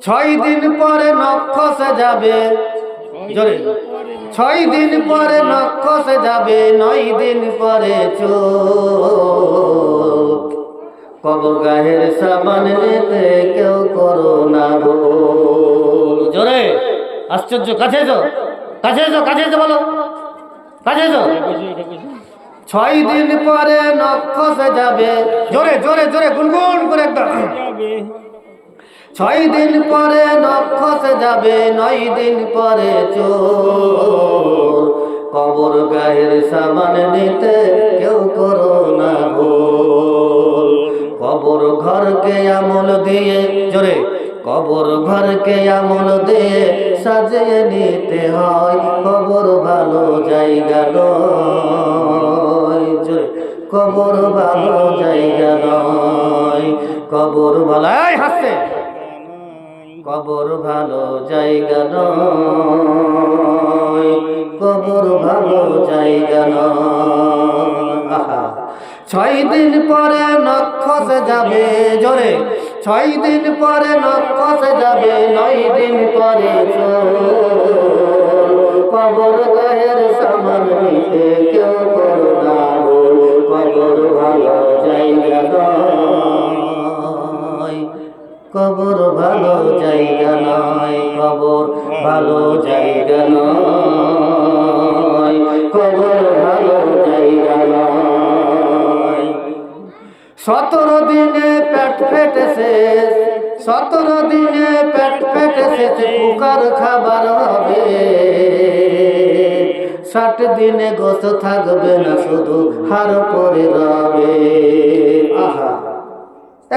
6 দিন পরে নখ খসে যাবে, জোরে 6 দিন পরে নখ খসে যাবে, 9 দিন পরে চুল। কবর গায়ের সামান নিতে কেউ করো না ভুল। জোরে আশ্চর্য, কাছে এসো, কাছে এসো, কাছে এসো, বলো কাছে এসো। 6 দিন পরে নখ খসে যাবে, জোরে জোরে জোরে গুনগুন করে একদম। 6 দিন পরে নখ খসে যাবে, 9 দিন পরে চুল। কবর গায়ের সামান নিতে কেউ করো না ভুল। কবর ঘরকে আমল দিয়ে, জোরে কবর ঘরকে আমল দিয়ে সাজিয়ে নিতে হয়। কবর ভালো জায়গা নয়, জোরে কবর ভালো জায়গা নয়। কবর ভালো, এই হাসছে, কবর ভালো জায়গা নয়, কবর ভালো জায়গা নয়। 6 দিন পরে নখ খসে যাবে, জোরে 6 দিন পরে নখ খসে যাবে, 9 দিন পরে চুল। কবর গায়ের সামান নিতে কেউ করো না ভুল। কবর ভালো জায়গা নয়, কবর ভালো জায়গা নয়, কবর ভালো জায়গা নয়, কবর ভালো জায়গা নয়। 17 দিনে পেট ফেটেছে, 17 দিনে পেট ফেটেছে, পোকার খাবার হবে। 60 দিনে গোশত থাকবে না, শুধু হাড় পড়ে রবে। আহা,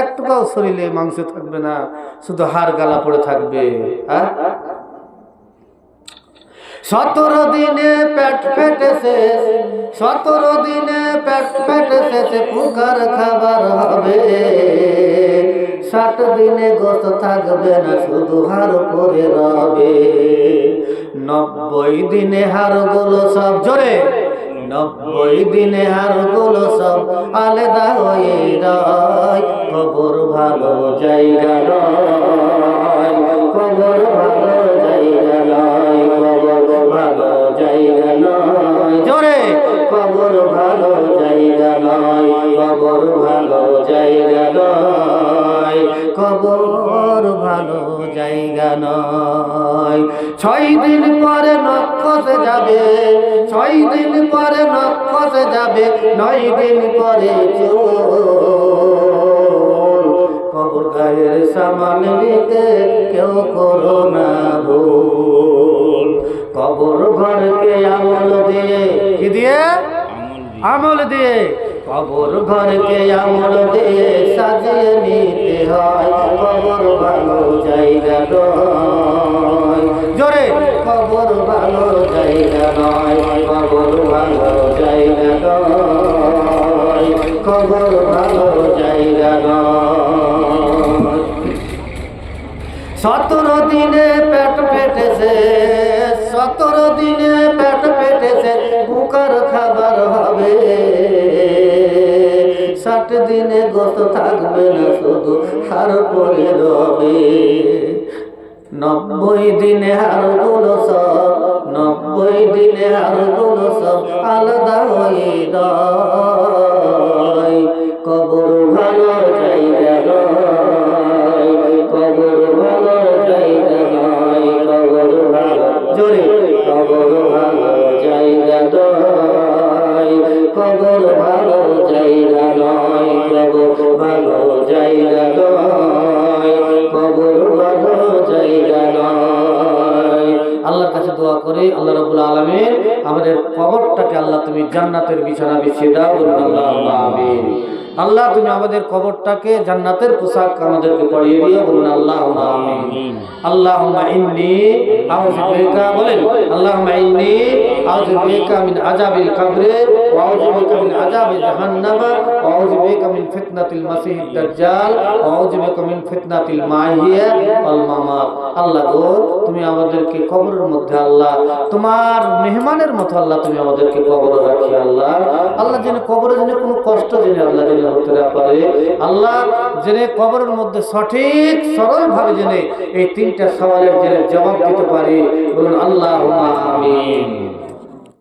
একটুকাও শরীরে মাংস থাকবে না, শুধু হাড় গালা পড়ে থাকবে। 17 দিনে পেট ফেটেছে, 17 দিনে পেট ফেটেছে, পোকার খাবার হবে। 60 দিনে গোশত থাকবে না, শুধু হাড় পড়ে রবে। 90 দিনে হাড়গুলো সব, জোরে 90 দিনে হাড়গুলো সব আলাদা হয়ে যায়। কবর ভালো জায়গা নয়, কবর ভালো জায়গা নয়, কবর ভালো জায়গা নয়, জোরে কবর ভালো জায়গা নয়, কবর ভালো জায়গা নয়, কবর ভালো জায়গা নয়। 6 দিন পরে নখ খসে যাবে, 6 দিন পরে নখ খসে যাবে, 9 দিন পরে চুল। কবর গায়ের সামান নিতে কেউ করো না ভুল। কবর ঘরকে আমল দিয়ে, কি দিয়ে? আমল দিয়ে। কবর ঘরকে আমল দিয়ে সাজিয়ে নিতে হয়। কবর ভালো জায়গা নয়, জোরে কবর ভালো জায়গা নয়, কবর ভালো জায়গা নয়, কবর ভালো জায়গা নয়। 17 দিনে পেট ফেটেছে, 17 দিনে পেট ফেটেছে, পোকার খাবার হবে। 60 দিনে গোশত থাকবে না, শুধু হাড় পড়ে রবে। 90 দিনে হাড়গুলো সব, 90 দিনে হাড়গুলো সব আলাদা হয়ে যায়। কবর ভালো জায়গা নয়, কবর ভালো জায়গা নয়, কবর ভালো, জোরে কবর ভালো জায়গা নয়, কবর ভালো জায়গা নয়, কবর ভালো জায়গা নয়, কবর ভালো জায়গা নয়। আল্লাহর কাছে দোয়া করি, আল্লাহ রাব্বুল আলামিন আমাদের কবরটাকে আল্লাহ তুমি জান্নাতের বিছানা বিছিয়ে দাও, আল্লাহুম্মা আমিন। আল্লাহ তুমি আমাদের কবরটাকে জান্নাতের পোশাক আমাদেরকে পরিয়ে দিও, বলুন আল্লাহুম্মা আমিন। আল্লাহুম্মা ইন্নী আউযু বিকা, বলেন আল্লাহুম্মা ইন্নী আউযু বিকা মিন আযাবিল কবরে ওয়া আউযু বিকা মিন আযাবি জাহান্নাম ওয়া আউযু বিকা মিন ফিতনাতিল মাসিহিদ দাজ্জাল ওয়া আউযু বিকা মিন ফিতনাতিল মাহিয়া ওয়াল মামাত। আল্লাহ গো, তুমি আমাদেরকে কবরের মধ্যে আল্লাহ তোমার মেহমানের মতো আল্লাহ তুমি আমাদেরকে কবরে রাখি। আল্লাহ আল্লাহ যেন কবরে যেন কোনো কষ্ট যেন আল্লাহ যেন হতে না পারে। আল্লাহ জেনে কবরের মধ্যে সঠিক সরল ভাবে জেনে এই তিনটা সওয়ালের জেনে জবাব দিতে পারি। বলুন আল্লাহুম্মা